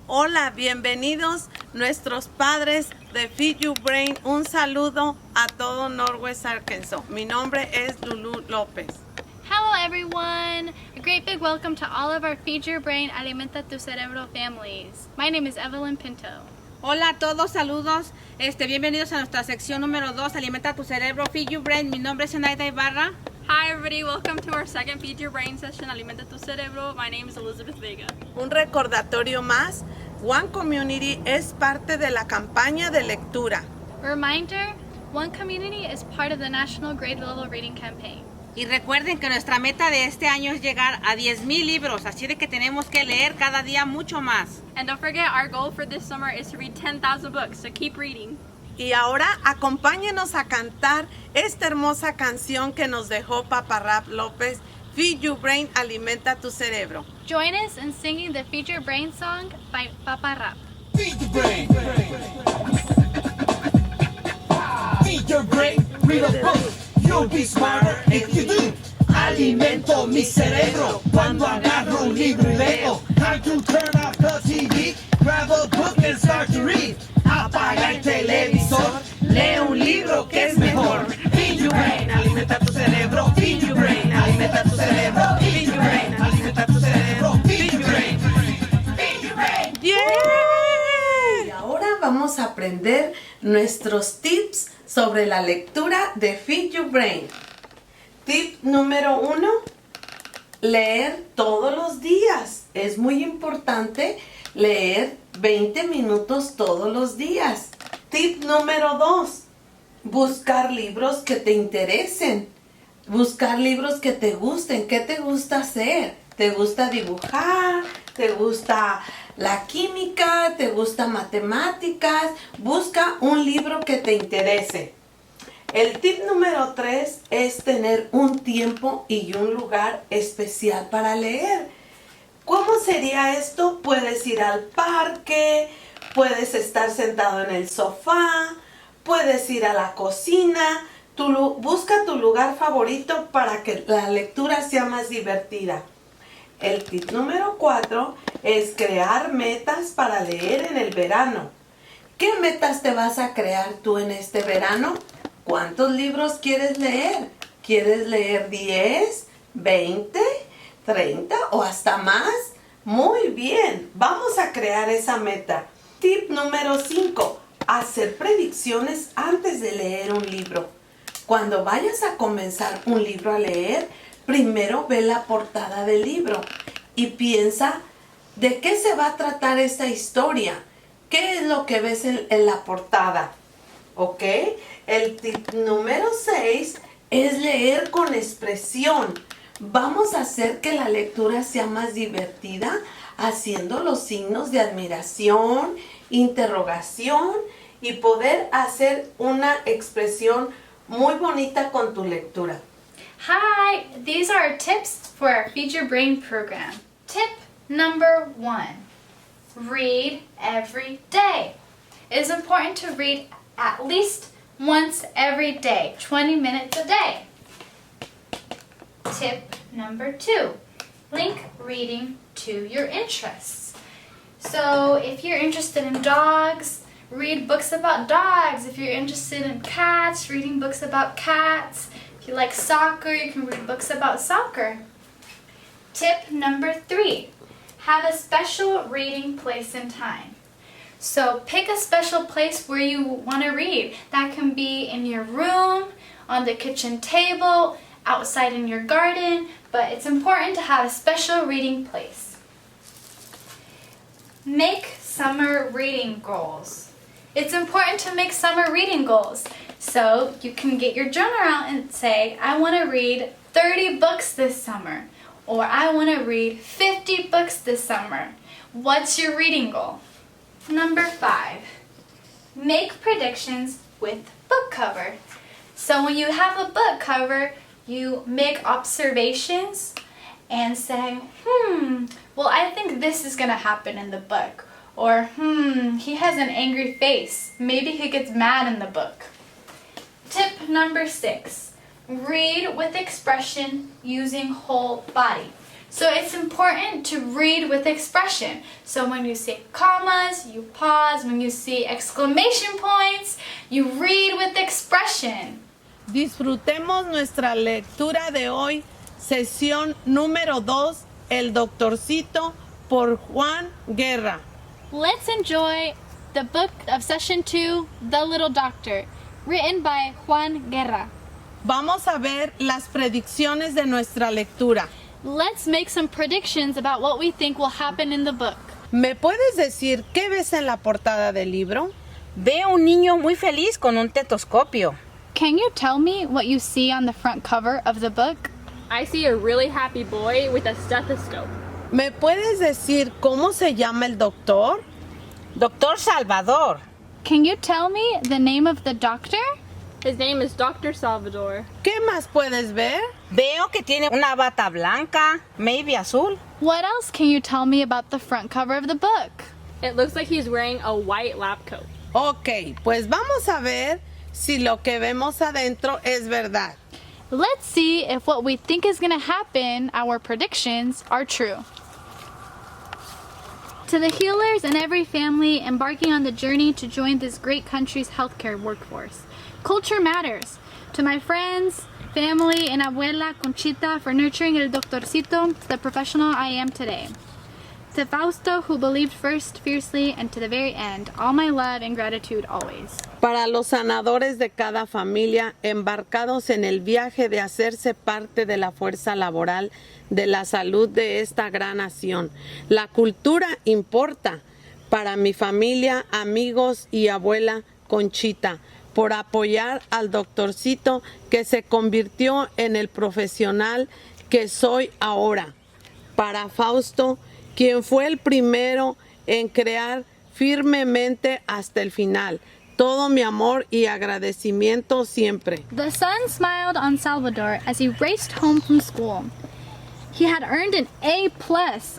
Hola, bienvenidos nuestros padres de FYB Brain. Un saludo a todo Northwest Arkansas. Mi nombre es Lulu López. Hello everyone! A great big welcome to all of our Feed Your Brain, Alimenta Tu Cerebro families. My name is Evelyn Pinto. Hola a todos, saludos. Bienvenidos a nuestra sección número 2, Alimenta tu Cerebro, Feed Your Brain. Mi nombre es Enaida Ibarra. Hi everybody, welcome to our second Feed Your Brain session, Alimenta Tu Cerebro. My name is Elizabeth Vega. Un recordatorio más, One Community es parte de la campaña de lectura. A reminder, One Community is part of the National Grade Level Reading Campaign. Y recuerden que nuestra meta de este año es llegar a 10,000 libros, así de que tenemos que leer cada día mucho más. And don't forget, our goal for this summer is to read 10,000 books, so keep reading. Y ahora acompáñenos a cantar esta hermosa canción que nos dejó Papa Rap López, Feed Your Brain, Alimenta Tu Cerebro. Join us in singing the Feed Your Brain song by Papa Rap. Feed your brain. Feed your brain. Read a book. You'll be smarter if you do. Alimento mi cerebro cuando agarro un libro y leo. Time to turn off the TV. Grab a book and start to read. Apaga el televisor. Lee un libro que es mejor. Feed your brain. Alimenta tu cerebro. Feed your brain. Alimenta tu cerebro. Feed your brain. Alimenta tu cerebro. Feed your brain. Feed your brain. ¡Yeah! Y ahora vamos a aprender nuestros tips sobre la lectura de Feed Your Brain. Tip número 1, leer todos los días. Es muy importante leer 20 minutos todos los días. Tip número 2, buscar libros que te interesen. Buscar libros que te gusten. ¿Qué te gusta hacer? ¿Te gusta dibujar? ¿Te gusta la química? ¿Te gusta matemáticas? Busca un libro que te interese. El tip número 3 es tener un tiempo y un lugar especial para leer. ¿Cómo sería esto? Puedes ir al parque, puedes estar sentado en el sofá, puedes ir a la cocina. Busca tu lugar favorito para que la lectura sea más divertida. El tip número 4 es crear metas para leer en el verano. ¿Qué metas te vas a crear tú en este verano? ¿Cuántos libros quieres leer? ¿Quieres leer 10, 20, 30 o hasta más? Muy bien, vamos a crear esa meta. Tip número 5, hacer predicciones antes de leer un libro. Cuando vayas a comenzar un libro a leer, primero ve la portada del libro y piensa de qué se va a tratar esta historia. ¿Qué es lo que ves en la portada? ¿Ok? El tip número 6 es leer con expresión. Vamos a hacer que la lectura sea más divertida haciendo los signos de admiración, interrogación y poder hacer una expresión muy bonita con tu lectura. Hi, these are our tips for our Feed Your Brain program. Tip number 1, read every day. It is important to read at least once every day, 20 minutes a day. Tip number 2, link reading to your interests. So if you're interested in dogs, read books about dogs. If you're interested in cats, reading books about cats. If you like soccer, you can read books about soccer. Tip number 3, have a special reading place and time. So pick a special place where you want to read. That can be in your room, on the kitchen table, outside in your garden, but it's important to have a special reading place. Make summer reading goals. It's important to make summer reading goals. So you can get your journal out and say, I want to read 30 books this summer, or I want to read 50 books this summer. What's your reading goal? Number 5, make predictions with book cover. So when you have a book cover, you make observations and say, well, I think this is going to happen in the book. Or, he has an angry face. Maybe he gets mad in the book. Tip number 6, read with expression using whole body. So it's important to read with expression. So when you see commas, you pause. When you see exclamation points, you read with expression. Disfrutemos nuestra lectura de hoy, sesión número 2, El Doctorcito, por Juan Guerra. Let's enjoy the book of session 2, The Little Doctor, written by Juan Guerra. Vamos a ver las predicciones de nuestra lectura. Let's make some predictions about what we think will happen in the book. ¿Me puedes decir qué ves en la portada del libro? Veo un niño muy feliz con un tetoscopio. Can you tell me what you see on the front cover of the book? I see a really happy boy with a stethoscope. ¿Me puedes decir cómo se llama el doctor? Doctor Salvador. Can you tell me the name of the doctor? His name is Dr. Salvador. ¿Qué más puedes ver? Veo que tiene una bata blanca, maybe azul. What else can you tell me about the front cover of the book? It looks like he's wearing a white lab coat. Ok, pues vamos a ver si lo que vemos adentro es verdad. Let's see if what we think is going to happen, our predictions, are true. To the healers and every family embarking on the journey to join this great country's healthcare workforce, culture matters. To my friends, family, and Abuela Conchita for nurturing el Doctorcito to the professional I am today. To Fausto, who believed first fiercely and to the very end, all my love and gratitude always. Para los sanadores de cada familia embarcados en el viaje de hacerse parte de la fuerza laboral de la salud de esta gran nación. La cultura importa. Para mi familia, amigos y abuela Conchita, por apoyar al Doctorcito que se convirtió en el profesional que soy ahora. Para Fausto, quien fue el primero en crear firmemente hasta el final. Todo mi amor y agradecimiento siempre. The sun smiled on Salvador as he raced home from school. He had earned an A+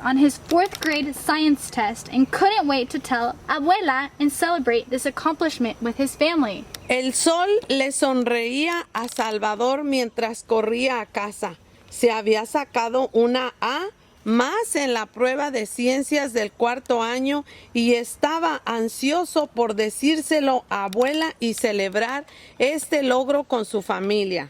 on his 4th grade science test and couldn't wait to tell Abuela and celebrate this accomplishment with his family. El sol le sonreía a Salvador mientras corría a casa. Se había sacado una A más en la prueba de ciencias del 4º año y estaba ansioso por decírselo a abuela y celebrar este logro con su familia.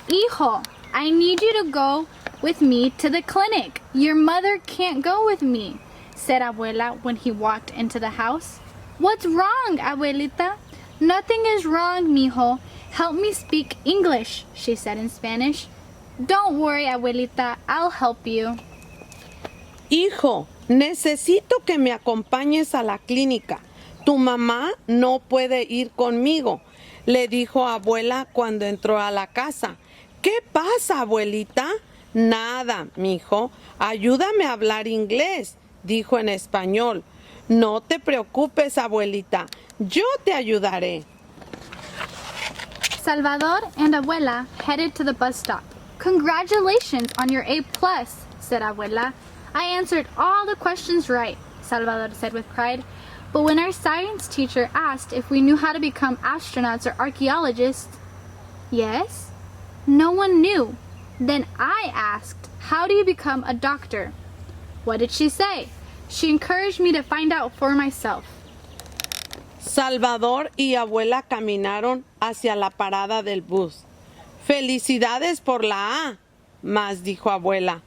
Hijo, I need you to go with me to the clinic. Your mother can't go with me, said Abuela when he walked into the house. What's wrong, Abuelita? Nothing is wrong, mijo. Help me speak English, she said in Spanish. Don't worry, Abuelita, I'll help you. Hijo, necesito que me acompañes a la clínica. Tu mamá no puede ir conmigo, le dijo abuela cuando entró a la casa. ¿Qué pasa, abuelita? Nada, mijo. Ayúdame a hablar inglés, dijo en español. No te preocupes, abuelita. Yo te ayudaré. Salvador and Abuela headed to the bus stop. Congratulations on your A+, said Abuela. I answered all the questions right, Salvador said with pride. But when our science teacher asked if we knew how to become astronauts or archaeologists, yes? No one knew. Then I asked, how do you become a doctor? What did she say? She encouraged me to find out for myself. Salvador y abuela caminaron hacia la parada del bus. Felicidades por la A, más dijo abuela.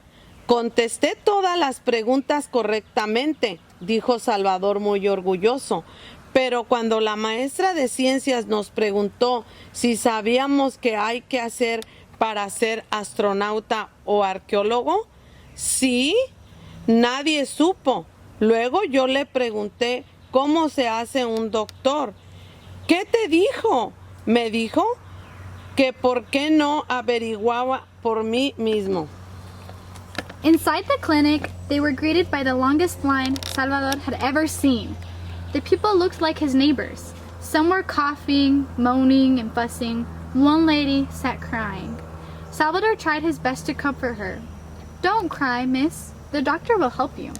Contesté todas las preguntas correctamente, dijo Salvador muy orgulloso. Pero cuando la maestra de ciencias nos preguntó si sabíamos qué hay que hacer para ser astronauta o arqueólogo, sí, nadie supo. Luego yo le pregunté cómo se hace un doctor. ¿Qué te dijo? Me dijo que por qué no averiguaba por mí mismo. Inside the clinic, they were greeted by the longest line Salvador had ever seen. The people looked like his neighbors. Some were coughing, moaning, and fussing. One lady sat crying. Salvador tried his best to comfort her. Don't cry, miss. The doctor will help you.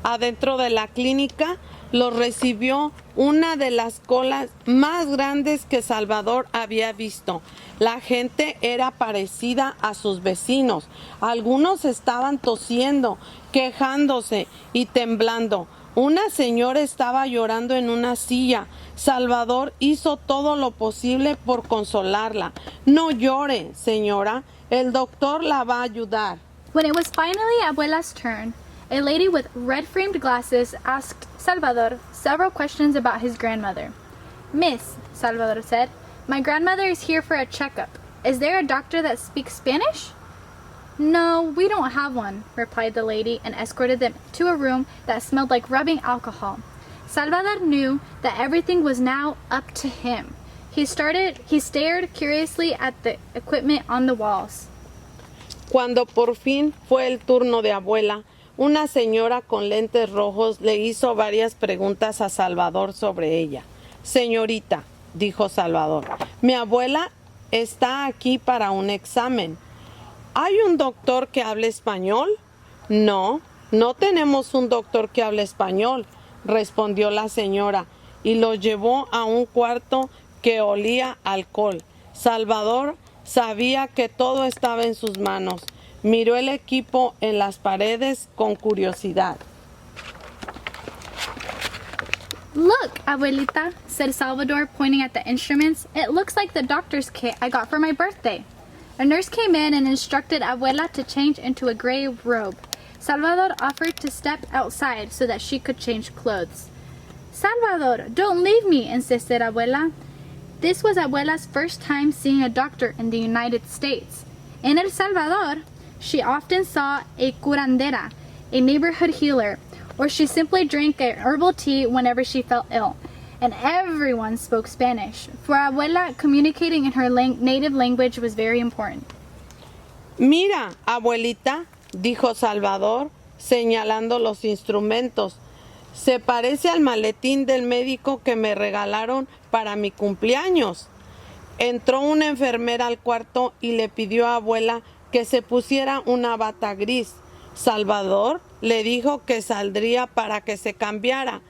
Adentro de la clínica, los recibió una de las colas más grandes que Salvador había visto. La gente era parecida a sus vecinos. Algunos estaban tosiendo, quejándose y temblando. Una señora estaba llorando en una silla. Salvador hizo todo lo posible por consolarla. No llore, señora. El doctor la va a ayudar. When it was finally Abuela's turn, a lady with red-framed glasses asked Salvador several questions about his grandmother. Miss, Salvador said, my grandmother is here for a checkup. Is there a doctor that speaks Spanish? No, we don't have one, replied the lady and escorted them to a room that smelled like rubbing alcohol. Salvador knew that everything was now up to him. He stared curiously at the equipment on the walls. Cuando por fin fue el turno de Abuela, una señora con lentes rojos le hizo varias preguntas a Salvador sobre ella. Señorita, dijo Salvador, mi abuela está aquí para un examen. ¿Hay un doctor que hable español? No, no tenemos un doctor que hable español, respondió la señora, y lo llevó a un cuarto que olía a alcohol. Salvador sabía que todo estaba en sus manos. Miró el equipo en las paredes con curiosidad. Look, Abuelita, said Salvador, pointing at the instruments. It looks like the doctor's kit I got for my birthday. A nurse came in and instructed Abuela to change into a gray robe. Salvador offered to step outside so that she could change clothes. Salvador, don't leave me, insisted Abuela. This was Abuela's first time seeing a doctor in the United States. In El Salvador, she often saw a curandera, a neighborhood healer, or she simply drank a herbal tea whenever she felt ill. And everyone spoke Spanish. For Abuela, communicating in her native language was very important. Mira, abuelita, dijo Salvador, señalando los instrumentos. Se parece al maletín del médico que me regalaron para mi cumpleaños. Entró una enfermera al cuarto y le pidió a Abuela que se pusiera una bata gris. Salvador le dijo que saldría para que se cambiara.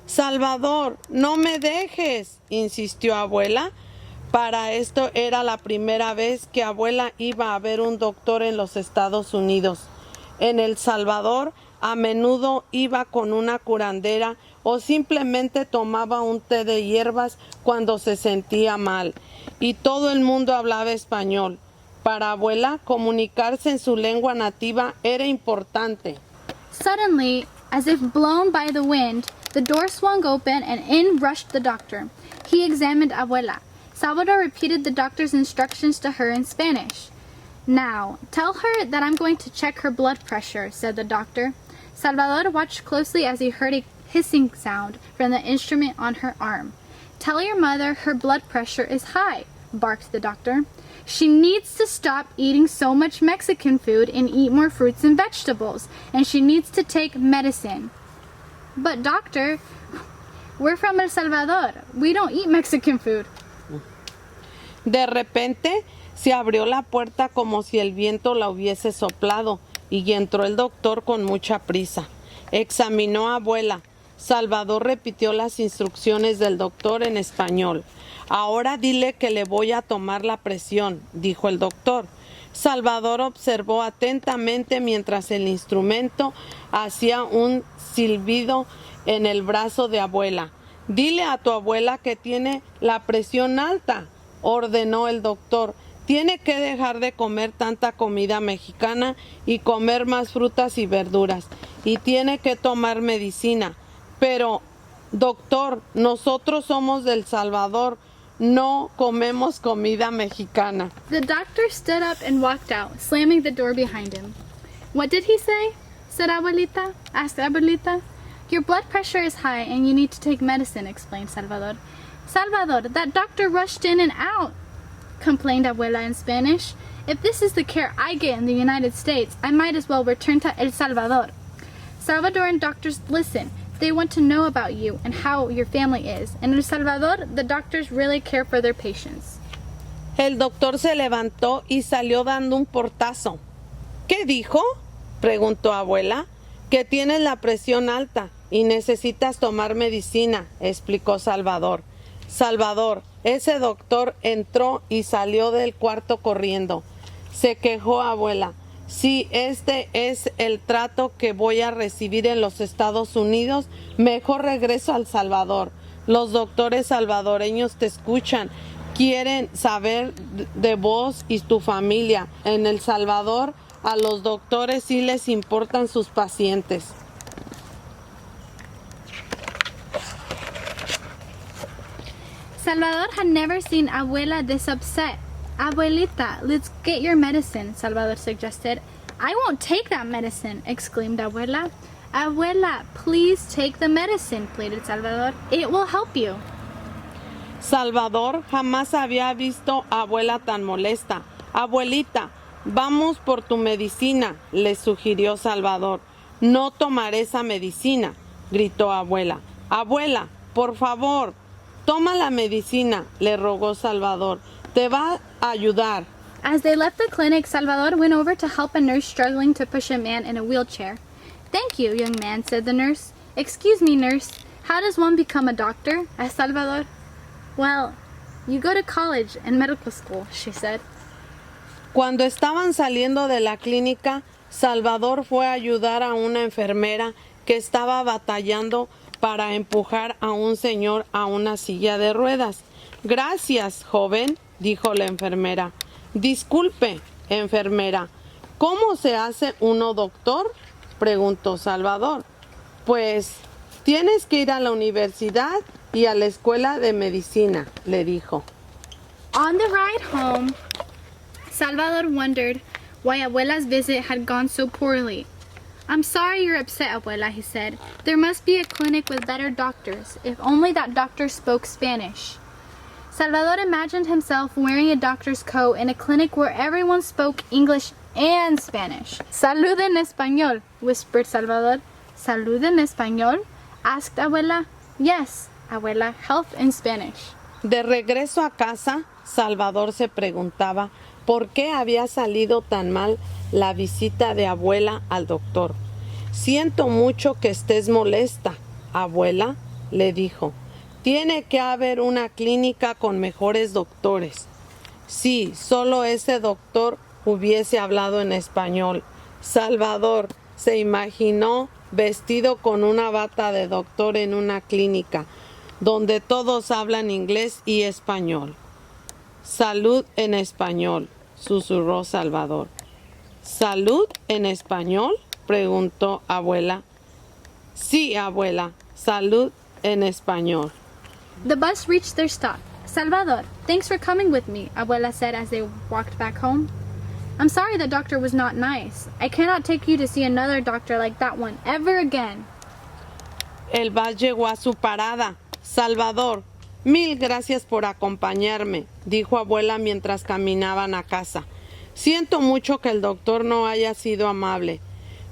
Salvador, no me dejes, insistió Abuela. Para esto era la primera vez que Abuela iba a ver un doctor en los Estados Unidos. En El Salvador, a menudo iba con una curandera o simplemente tomaba un té de hierbas cuando se sentía mal. Y todo el mundo hablaba español. Para Abuela, comunicarse en su lengua nativa era importante. Suddenly, as if blown by the wind, the door swung open and in rushed the doctor. He examined Abuela. Salvador repeated the doctor's instructions to her in Spanish. Now, tell her that I'm going to check her blood pressure, said the doctor. Salvador watched closely as he heard a hissing sound from the instrument on her arm. Tell your mother her blood pressure is high, barked the doctor. She needs to stop eating so much Mexican food and eat more fruits and vegetables, and she needs to take medicine. But doctor, we're from El Salvador. We don't eat Mexican food. De repente se abrió la puerta como si el viento la hubiese soplado y entró el doctor con mucha prisa. Examinó a Abuela. Salvador repitió las instrucciones del doctor en español. Ahora dile que le voy a tomar la presión, dijo el doctor. Salvador observó atentamente mientras el instrumento hacía un silbido en el brazo de Abuela. Dile a tu abuela que tiene la presión alta, ordenó el doctor. Tiene que dejar de comer tanta comida mexicana y comer más frutas y verduras. Y tiene que tomar medicina. Pero, doctor, nosotros somos del Salvador. No comemos comida mexicana. The doctor stood up and walked out, slamming the door behind him. What did he say? Said Abuelita. Asked Abuelita. Your blood pressure is high and you need to take medicine, explained Salvador. Salvador, that doctor rushed in and out, complained Abuela in Spanish. If this is the care I get in the United States, I might as well return to El Salvador. Salvadoran doctors listen. They want to know about you and how your family is. In El Salvador, the doctors really care for their patients. El doctor se levantó y salió dando un portazo. ¿Qué dijo? Preguntó Abuela. Que tienes la presión alta y necesitas tomar medicina, explicó Salvador. Salvador, ese doctor entró y salió del cuarto corriendo. Se quejó abuela. Si este es el trato que voy a recibir en los Estados Unidos, mejor regreso a El Salvador. Los doctores salvadoreños te escuchan, quieren saber de vos y tu familia. En El Salvador, a los doctores sí les importan sus pacientes. Salvador had never seen Abuela this upset. Abuelita, let's get your medicine, Salvador suggested. I won't take that medicine, exclaimed Abuela. Abuela, please take the medicine, pleaded Salvador. It will help you. Salvador jamás había visto a abuela tan molesta. Abuelita, vamos por tu medicina, le sugirió Salvador. No tomaré esa medicina, gritó abuela. Abuela, por favor, toma la medicina, le rogó Salvador. Te va a ayudar. As they left the clinic, Salvador went over to help a nurse struggling to push a man in a wheelchair. Thank you, young man, said the nurse. Excuse me, nurse, how does one become a doctor? asked Salvador. Well, you go to college and medical school, she said. Cuando estaban saliendo de la clínica, Salvador fue a ayudar a una enfermera que estaba batallando para empujar a un señor a una silla de ruedas. Gracias, joven, dijo la enfermera. Disculpe, enfermera, ¿cómo se hace uno doctor?, preguntó Salvador. Pues tienes que ir a la universidad y a la escuela de medicina, le dijo. On the ride home, Salvador wondered why Abuela's visit had gone so poorly. I'm sorry you're upset, Abuela, he said. There must be a clinic with better doctors, if only that doctor spoke Spanish. Salvador imagined himself wearing a doctor's coat in a clinic where everyone spoke English and Spanish. Salud en español, whispered Salvador. Salud en español? Asked Abuela. Yes, Abuela, health in Spanish. De regreso a casa, Salvador se preguntaba por qué había salido tan mal la visita de abuela al doctor. Siento mucho que estés molesta, abuela, le dijo. Tiene que haber una clínica con mejores doctores. Sí, solo ese doctor hubiese hablado en español. Salvador se imaginó vestido con una bata de doctor en una clínica, donde todos hablan inglés y español. Salud en español, susurró Salvador. ¿Salud en español?, preguntó abuela. Sí, abuela, salud en español. The bus reached their stop. Salvador, thanks for coming with me, Abuela said as they walked back home. I'm sorry the doctor was not nice. I cannot take you to see another doctor like that one ever again. El bus llegó a su parada. Salvador, mil gracias por acompañarme, dijo abuela mientras caminaban a casa. Siento mucho que el doctor no haya sido amable.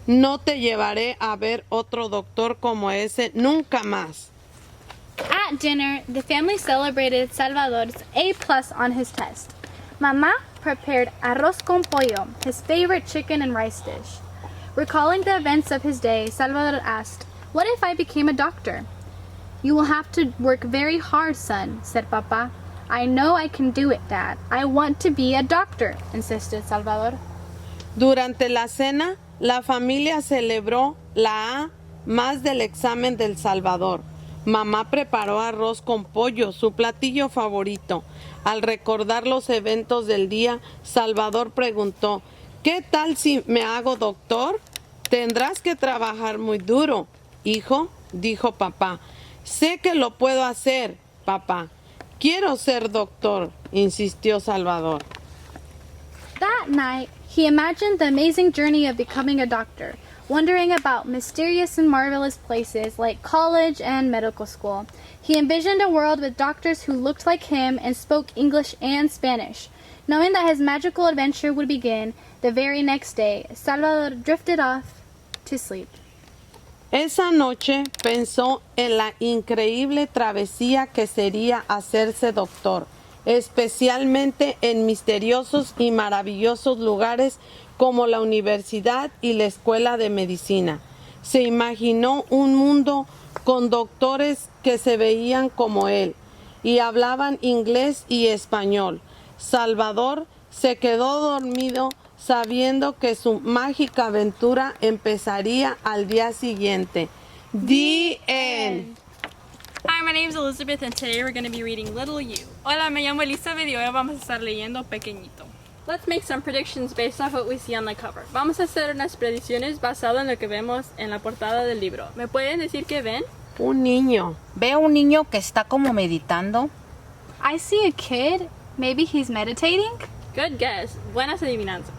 No te llevaré a ver otro doctor como ese nunca más. At dinner, the family celebrated Salvador's A+ on his test. Mamá prepared arroz con pollo, his favorite chicken and rice dish. Recalling the events of his day, Salvador asked, "What if I became a doctor?" "You will have to work very hard, son," said Papa. "I know I can do it, Dad. I want to be a doctor," insisted Salvador. Durante la cena, la familia celebró la A más del examen del Salvador. Mamá preparó arroz con pollo, su platillo favorito. Al recordar los eventos del día, Salvador preguntó, ¿qué tal si me hago doctor? Tendrás que trabajar muy duro, hijo, dijo papá. Sé que lo puedo hacer, papá. Quiero ser doctor, insistió Salvador. That night, he imagined the amazing journey of becoming a doctor, wondering about mysterious and marvelous places like college and medical school. He envisioned a world with doctors who looked like him and spoke English and Spanish. Knowing that his magical adventure would begin the very next day, Salvador drifted off to sleep. Esa noche pensó en la increíble travesía que sería hacerse doctor, especialmente en misteriosos y maravillosos lugares como la universidad y la escuela de medicina. Se imaginó un mundo con doctores que se veían como él y hablaban inglés y español. Salvador se quedó dormido sabiendo que su mágica aventura empezaría al día siguiente. The end. Hi, my name is Elizabeth and today we're going to be reading Little You. Hola, me llamo Elizabeth y hoy vamos a estar leyendo Pequeñito. Let's make some predictions based off what we see on the cover. Vamos a hacer unas predicciones basadas en lo que vemos en la portada del libro. ¿Me pueden decir qué ven? Un niño. Veo un niño que está como meditando. I see a kid. Maybe he's meditating? Good guess. Buenas adivinanzas.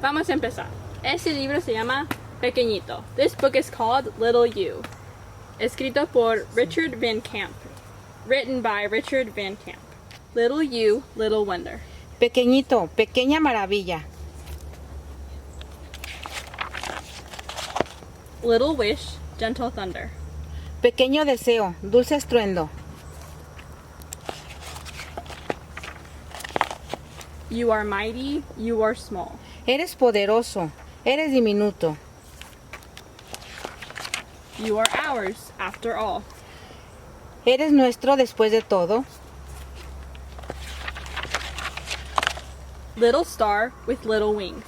Vamos a empezar. Este libro se llama Pequeñito. This book is called Little You. Escrito por Richard Van Camp. Written by Richard Van Camp. Little You, Little Wonder. Pequeñito, pequeña maravilla. Little Wish, Gentle Thunder. Pequeño deseo, dulce estruendo. You are mighty, you are small. Eres poderoso, eres diminuto. You are ours, after all. Eres nuestro después de todo. Little star with little wings.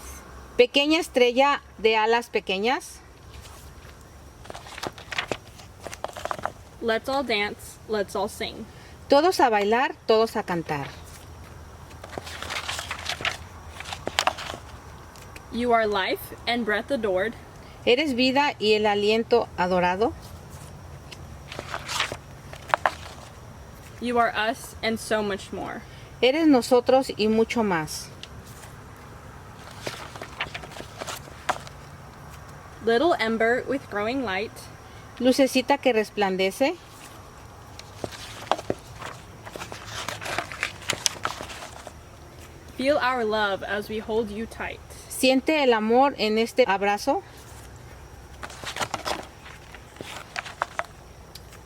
Pequeña estrella de alas pequeñas. Let's all dance, let's all sing. Todos a bailar, todos a cantar. You are life and breath adored. Eres vida y el aliento adorado. You are us and so much more. Eres nosotros y mucho más. Little ember with growing light. Lucecita que resplandece. Feel our love as we hold you tight. Siente el amor en este abrazo.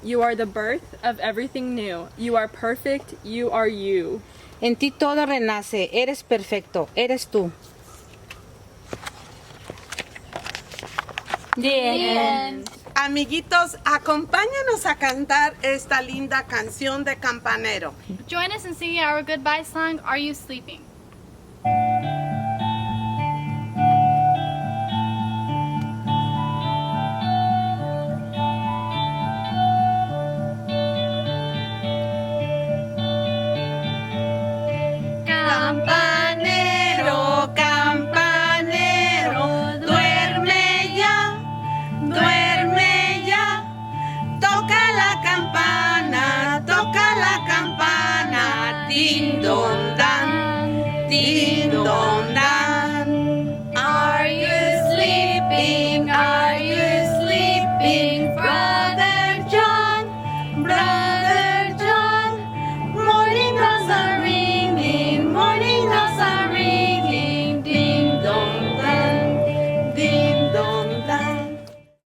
You are the birth of everything new. You are perfect, you are you. En ti todo renace. Eres perfecto. Eres tú. Amiguitos, acompáñanos a cantar esta linda canción de campanero. Join us in singing our goodbye song, Are You Sleeping? Campanero, campanero, duerme ya, toca la campana, din don dan, din don